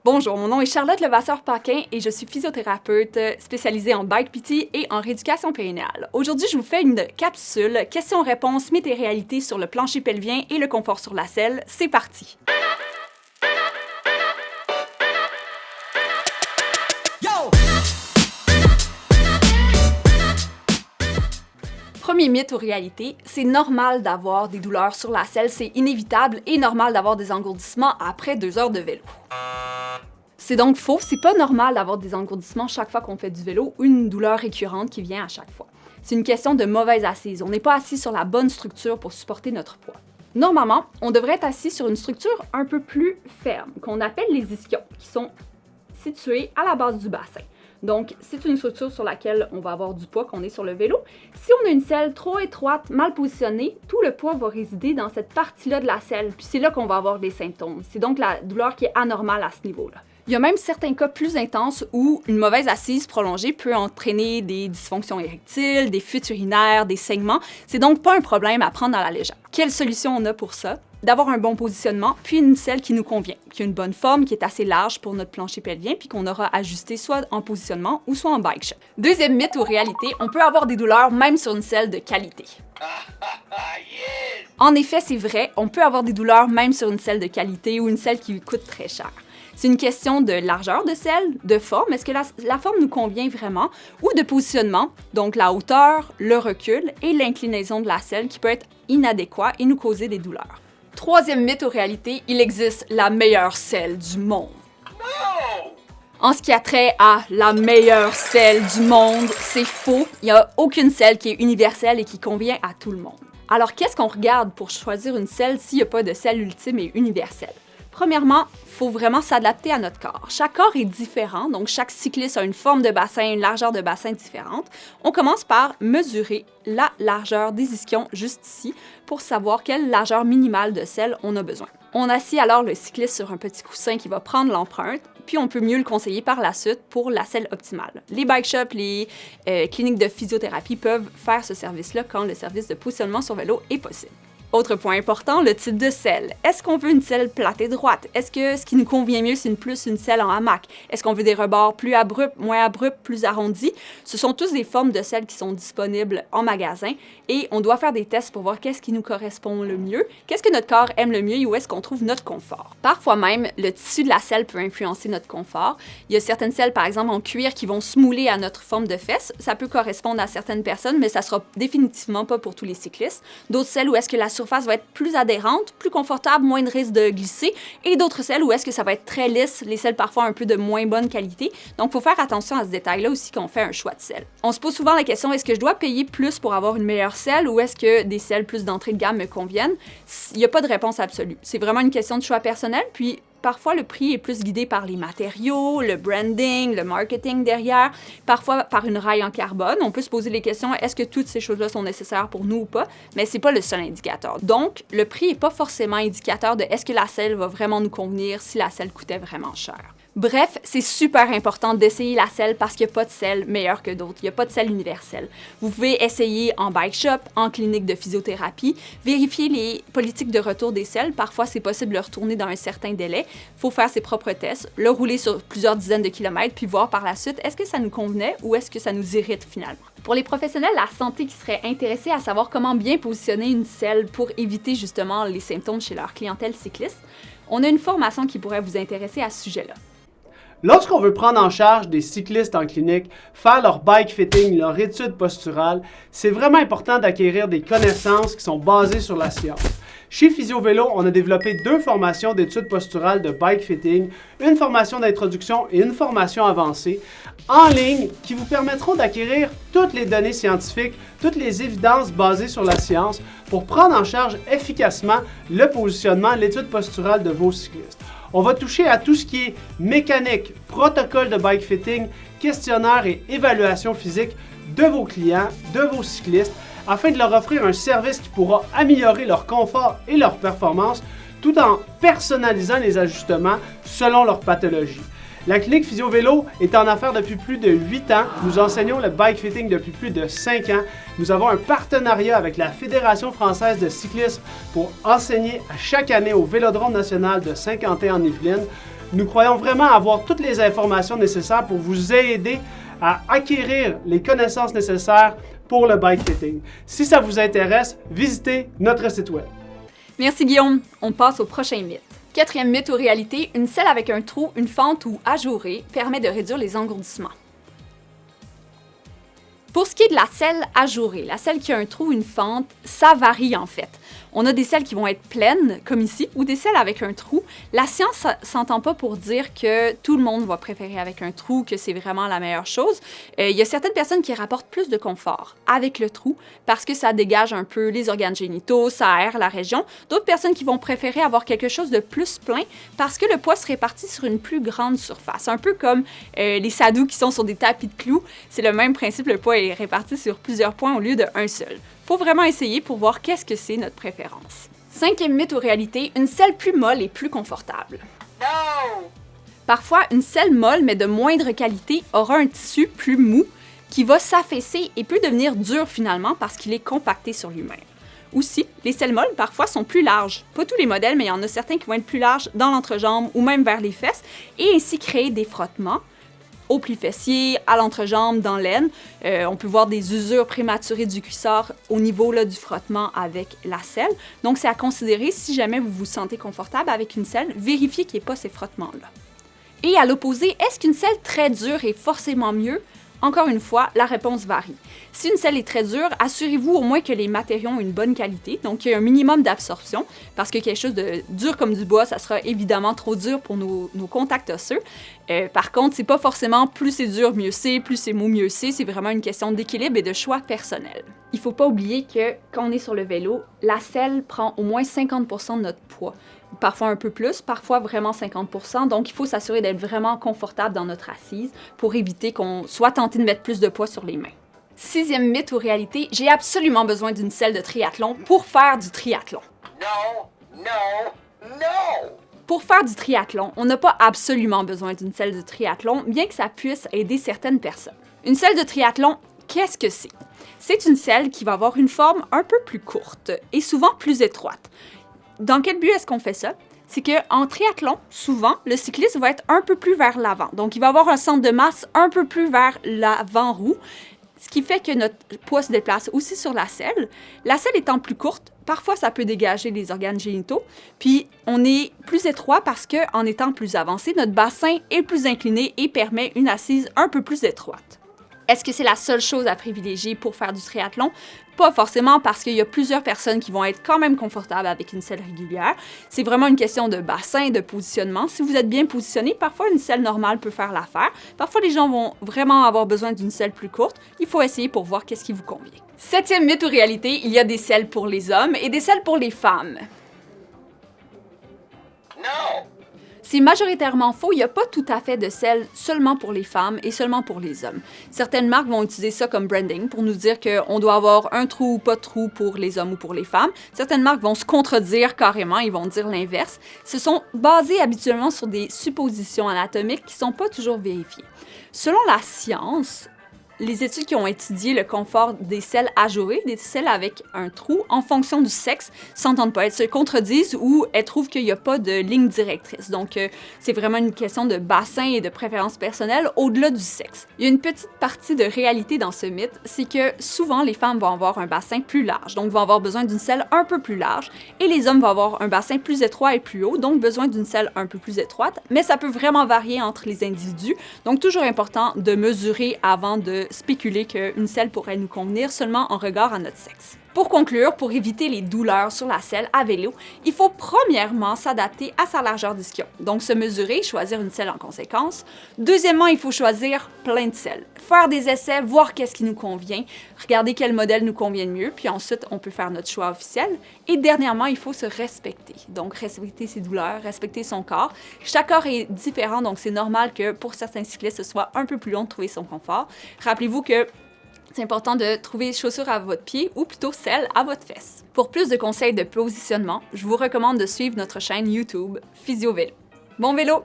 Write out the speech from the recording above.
Bonjour, mon nom est Charlotte Levasseur-Paquin et je suis physiothérapeute spécialisée en bike PT et en rééducation périnéale. Aujourd'hui, je vous fais une capsule questions-réponses, mythes et réalités sur le plancher pelvien et le confort sur la selle. C'est parti! Premier mythe ou réalité, c'est normal d'avoir des douleurs sur la selle, c'est inévitable et normal d'avoir des engourdissements après 2 heures de vélo. C'est donc faux, c'est pas normal d'avoir des engourdissements chaque fois qu'on fait du vélo ou une douleur récurrente qui vient à chaque fois. C'est une question de mauvaise assise, on n'est pas assis sur la bonne structure pour supporter notre poids. Normalement, on devrait être assis sur une structure un peu plus ferme, qu'on appelle les ischions, qui sont situés à la base du bassin. Donc, c'est une structure sur laquelle on va avoir du poids quand on est sur le vélo. Si on a une selle trop étroite, mal positionnée, tout le poids va résider dans cette partie-là de la selle, puis c'est là qu'on va avoir des symptômes. C'est donc la douleur qui est anormale à ce niveau-là. Il y a même certains cas plus intenses où une mauvaise assise prolongée peut entraîner des dysfonctions érectiles, des fuites urinaires, des saignements. C'est donc pas un problème à prendre à la légère. Quelle solution on a pour ça? D'avoir un bon positionnement, puis une selle qui nous convient, qui a une bonne forme, qui est assez large pour notre plancher pelvien, puis qu'on aura ajusté soit en positionnement ou soit en bike shop. Deuxième mythe ou réalité, on peut avoir des douleurs même sur une selle de qualité. En effet, c'est vrai, on peut avoir des douleurs même sur une selle de qualité ou une selle qui coûte très cher. C'est une question de largeur de selle, de forme, est-ce que la forme nous convient vraiment, ou de positionnement, donc la hauteur, le recul et l'inclinaison de la selle qui peut être inadéquat et nous causer des douleurs. Troisième mythe ou réalité, il existe la meilleure selle du monde. En ce qui a trait à la meilleure selle du monde, c'est faux. Il n'y a aucune selle qui est universelle et qui convient à tout le monde. Alors, qu'est-ce qu'on regarde pour choisir une selle s'il n'y a pas de selle ultime et universelle? Premièrement, il faut vraiment s'adapter à notre corps. Chaque corps est différent, donc chaque cycliste a une forme de bassin, une largeur de bassin différente. On commence par mesurer la largeur des ischions juste ici pour savoir quelle largeur minimale de selle on a besoin. On assied alors le cycliste sur un petit coussin qui va prendre l'empreinte, puis on peut mieux le conseiller par la suite pour la selle optimale. Les bike shops, les cliniques de physiothérapie peuvent faire ce service-là quand le service de positionnement sur vélo est possible. Autre point important, le type de selle. Est-ce qu'on veut une selle plate et droite? Est-ce que ce qui nous convient mieux, c'est une selle en hamac? Est-ce qu'on veut des rebords plus abrupts, moins abrupts, plus arrondis? Ce sont tous des formes de selles qui sont disponibles en magasin et on doit faire des tests pour voir qu'est-ce qui nous correspond le mieux, qu'est-ce que notre corps aime le mieux et où est-ce qu'on trouve notre confort. Parfois même, le tissu de la selle peut influencer notre confort. Il y a certaines selles, par exemple en cuir, qui vont se mouler à notre forme de fesse. Ça peut correspondre à certaines personnes, mais ça sera définitivement pas pour tous les cyclistes. D'autres selles où est-ce que la surface va être plus adhérente, plus confortable, moins de risque de glisser, et d'autres selles où est-ce que ça va être très lisse, les selles parfois un peu de moins bonne qualité. Donc, il faut faire attention à ce détail-là aussi quand on fait un choix de selle. On se pose souvent la question, est-ce que je dois payer plus pour avoir une meilleure selle ou est-ce que des selles plus d'entrée de gamme me conviennent? Il n'y a pas de réponse absolue. C'est vraiment une question de choix personnel, puis parfois, le prix est plus guidé par les matériaux, le branding, le marketing derrière, parfois par une raille en carbone. On peut se poser les questions, est-ce que toutes ces choses-là sont nécessaires pour nous ou pas? Mais c'est pas le seul indicateur. Donc, le prix n'est pas forcément indicateur de est-ce que la selle va vraiment nous convenir si la selle coûtait vraiment cher. Bref, c'est super important d'essayer la selle parce qu'il n'y a pas de selle meilleure que d'autres. Il n'y a pas de selle universelle. Vous pouvez essayer en bike shop, en clinique de physiothérapie, vérifier les politiques de retour des selles. Parfois, c'est possible de le retourner dans un certain délai. Il faut faire ses propres tests, le rouler sur plusieurs dizaines de kilomètres, puis voir par la suite est-ce que ça nous convenait ou est-ce que ça nous irrite finalement. Pour les professionnels de la santé qui seraient intéressés à savoir comment bien positionner une selle pour éviter justement les symptômes chez leur clientèle cycliste, on a une formation qui pourrait vous intéresser à ce sujet-là. Lorsqu'on veut prendre en charge des cyclistes en clinique, faire leur bike fitting, leur étude posturale, c'est vraiment important d'acquérir des connaissances qui sont basées sur la science. Chez Physio-Vélo, on a développé 2 formations d'études posturales de bike fitting, une formation d'introduction et une formation avancée en ligne qui vous permettront d'acquérir toutes les données scientifiques, toutes les évidences basées sur la science pour prendre en charge efficacement le positionnement, l'étude posturale de vos cyclistes. On va toucher à tout ce qui est mécanique, protocole de bike fitting, questionnaire et évaluation physique de vos clients, de vos cyclistes, afin de leur offrir un service qui pourra améliorer leur confort et leur performance tout en personnalisant les ajustements selon leur pathologie. La clinique Physio-Vélo est en affaires depuis plus de 8 ans. Nous enseignons le bike fitting depuis plus de 5 ans. Nous avons un partenariat avec la Fédération française de cyclisme pour enseigner à chaque année au Vélodrome national de Saint-Quentin en Yvelines. Nous croyons vraiment avoir toutes les informations nécessaires pour vous aider à acquérir les connaissances nécessaires pour le bike fitting. Si ça vous intéresse, visitez notre site web. Merci Guillaume. On passe au prochain mythe. Quatrième mythe ou réalité, une selle avec un trou, une fente ou ajourée permet de réduire les engourdissements. Pour ce qui est de la selle ajourée, la selle qui a un trou ou une fente, ça varie en fait. On a des selles qui vont être pleines, comme ici, ou des selles avec un trou. La science s'entend pas pour dire que tout le monde va préférer avec un trou, que c'est vraiment la meilleure chose. Il y a certaines personnes qui rapportent plus de confort avec le trou parce que ça dégage un peu les organes génitaux, ça aère la région. D'autres personnes qui vont préférer avoir quelque chose de plus plein parce que le poids se répartit sur une plus grande surface. Un peu comme les sadous qui sont sur des tapis de clous. C'est le même principe, le poids est réparti sur plusieurs points au lieu d'un seul. Faut vraiment essayer pour voir qu'est-ce que c'est notre préférence. Cinquième mythe ou réalité, une selle plus molle et plus confortable. No! Parfois, une selle molle mais de moindre qualité aura un tissu plus mou qui va s'affaisser et peut devenir dur finalement parce qu'il est compacté sur lui-même. Aussi, les selles molles parfois sont plus larges. Pas tous les modèles, mais il y en a certains qui vont être plus larges dans l'entrejambe ou même vers les fesses et ainsi créer des frottements au pli fessier, à l'entrejambe, dans l'aine. On peut voir des usures prématurées du cuissard au niveau là, du frottement avec la selle. Donc, c'est à considérer si jamais vous vous sentez confortable avec une selle, vérifiez qu'il n'y ait pas ces frottements-là. Et à l'opposé, est-ce qu'une selle très dure est forcément mieux? Encore une fois, la réponse varie. Si une selle est très dure, assurez-vous au moins que les matériaux ont une bonne qualité, donc qu'il y a un minimum d'absorption, parce que quelque chose de dur comme du bois, ça sera évidemment trop dur pour nos contacts osseux. Par contre, c'est pas forcément plus c'est dur, mieux c'est, plus c'est mou, mieux c'est vraiment une question d'équilibre et de choix personnel. Il faut pas oublier que quand on est sur le vélo, la selle prend au moins 50% de notre poids. Parfois un peu plus, parfois vraiment 50%. Donc, il faut s'assurer d'être vraiment confortable dans notre assise pour éviter qu'on soit tenté de mettre plus de poids sur les mains. Sixième mythe ou réalité, j'ai absolument besoin d'une selle de triathlon pour faire du triathlon. Non, non, non! Pour faire du triathlon, on n'a pas absolument besoin d'une selle de triathlon, bien que ça puisse aider certaines personnes. Une selle de triathlon, qu'est-ce que c'est? C'est une selle qui va avoir une forme un peu plus courte et souvent plus étroite. Dans quel but est-ce qu'on fait ça? C'est qu'en triathlon, souvent, le cycliste va être un peu plus vers l'avant. Donc, il va avoir un centre de masse un peu plus vers l'avant-roue, ce qui fait que notre poids se déplace aussi sur la selle. La selle étant plus courte, parfois, ça peut dégager les organes génitaux. Puis, on est plus étroit parce qu'en étant plus avancé, notre bassin est plus incliné et permet une assise un peu plus étroite. Est-ce que c'est la seule chose à privilégier pour faire du triathlon? Pas forcément, parce qu'il y a plusieurs personnes qui vont être quand même confortables avec une selle régulière. C'est vraiment une question de bassin et de positionnement. Si vous êtes bien positionné, parfois une selle normale peut faire l'affaire. Parfois, les gens vont vraiment avoir besoin d'une selle plus courte. Il faut essayer pour voir qu'est-ce qui vous convient. Septième mythe ou réalité, il y a des selles pour les hommes et des selles pour les femmes. Non! C'est majoritairement faux, il n'y a pas tout à fait de selle seulement pour les femmes et seulement pour les hommes. Certaines marques vont utiliser ça comme branding pour nous dire qu'on doit avoir un trou ou pas de trou pour les hommes ou pour les femmes. Certaines marques vont se contredire carrément, ils vont dire l'inverse. Ce sont basés habituellement sur des suppositions anatomiques qui ne sont pas toujours vérifiées. Selon la science, les études qui ont étudié le confort des selles ajourées, des selles avec un trou, en fonction du sexe, s'entendent pas. Elles se contredisent ou elles trouvent qu'il n'y a pas de ligne directrice. Donc, c'est vraiment une question de bassin et de préférence personnelle au-delà du sexe. Il y a une petite partie de réalité dans ce mythe, c'est que souvent, les femmes vont avoir un bassin plus large, donc vont avoir besoin d'une selle un peu plus large, et les hommes vont avoir un bassin plus étroit et plus haut, donc besoin d'une selle un peu plus étroite, mais ça peut vraiment varier entre les individus. Donc, toujours important de mesurer avant de spéculer qu'une selle pourrait nous convenir seulement en regard à notre sexe. Pour conclure, pour éviter les douleurs sur la selle à vélo, il faut premièrement s'adapter à sa largeur d'ischio. Donc se mesurer, choisir une selle en conséquence. Deuxièmement, il faut choisir plein de selles. Faire des essais, voir qu'est-ce qui nous convient, regarder quel modèle nous convient le mieux, puis ensuite on peut faire notre choix officiel. Et dernièrement, il faut se respecter. Donc respecter ses douleurs, respecter son corps. Chaque corps est différent, donc c'est normal que pour certains cyclistes, ce soit un peu plus long de trouver son confort. Rappelez-vous que c'est important de trouver chaussures à votre pied ou plutôt celles à votre fesse. Pour plus de conseils de positionnement, je vous recommande de suivre notre chaîne YouTube Physio Vélo. Bon vélo!